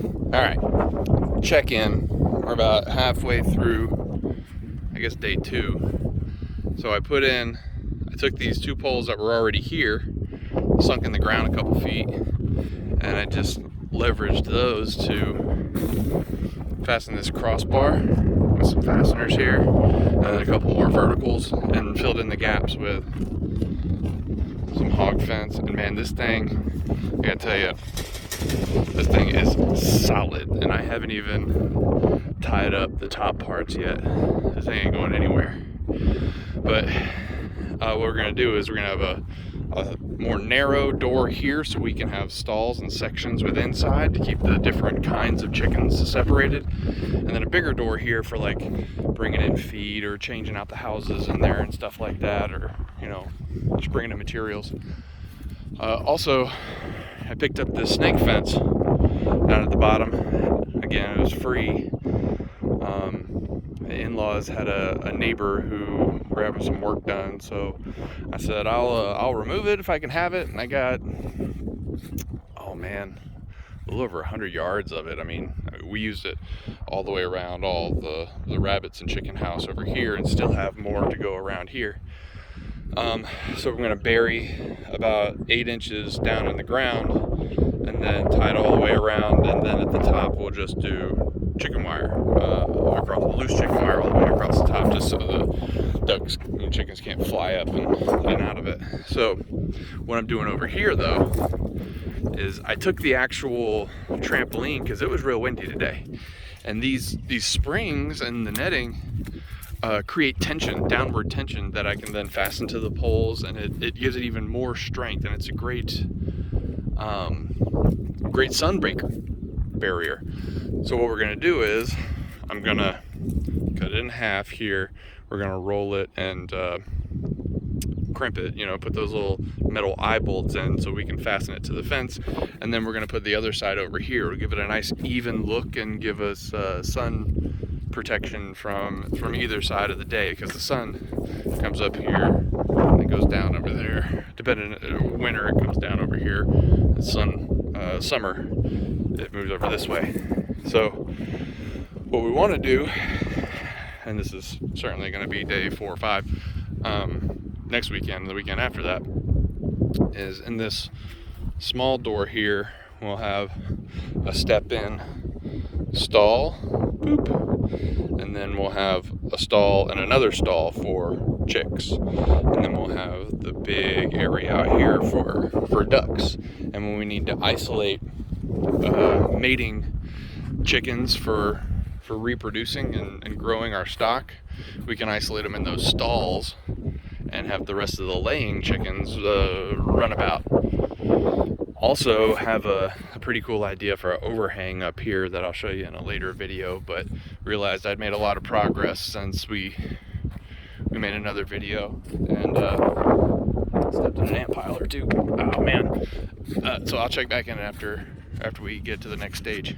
All right, check in. We're about halfway through, I guess, day 2. So I took these 2 poles that were already here, sunk in the ground a couple feet, and I just leveraged those to fasten this crossbar with some fasteners here, and then a couple more verticals, and filled in the gaps with some hog fence. And man, this thing, I gotta tell you, this thing is solid, and I haven't even tied up the top parts yet. This thing ain't going anywhere. But what we're gonna do is we're gonna have a more narrow door here so we can have stalls and sections with inside to keep the different kinds of chickens separated, and then a bigger door here for like bringing in feed or changing out the houses in there and stuff like that, or just bringing in materials. Also, I picked up this snake fence down at the bottom. Again, it was free. The in-laws had a neighbor who were having some work done, so I said I'll remove it if I can have it. And I got, oh man, a little over 100 yards of it. I mean, we used it all the way around all the rabbits and chicken house over here, and still have more to go around here. So we're going to bury about 8 inches down in the ground, and then tie it all the way around, and then at the top we'll just do chicken wire, loose chicken wire all the way across the top, just so the ducks and chickens can't fly up and out of it. So what I'm doing over here though is I took the actual trampoline, because it was real windy today, and these springs and the netting create tension, downward tension, that I can then fasten to the poles, and it gives it even more strength, and it's a great sunbreaker barrier. So what we're gonna do is I'm gonna cut it in half here. We're gonna roll it and crimp it, put those little metal eye bolts in so we can fasten it to the fence, and then we're gonna put the other side over here. It'll give it a nice even look and give us sun protection from either side of the day, because the sun comes up here and it goes down over there. Depending on winter, it comes down over here. The summer, it moves over this way. So what we want to do, and this is certainly going to be day 4 or 5, next weekend, the weekend after that, is in this small door here we'll have a step-in stall, boop, and then we'll have a stall and another stall for chicks, and then we'll have the big area out here for ducks. And when we need to isolate mating chickens for reproducing and growing our stock, we can isolate them in those stalls and have the rest of the laying chickens run about. Also have a pretty cool idea for an overhang up here that I'll show you in a later video, but realized I'd made a lot of progress since we made another video, and stepped in an ant pile or two. Oh man. So I'll check back in after we get to the next stage.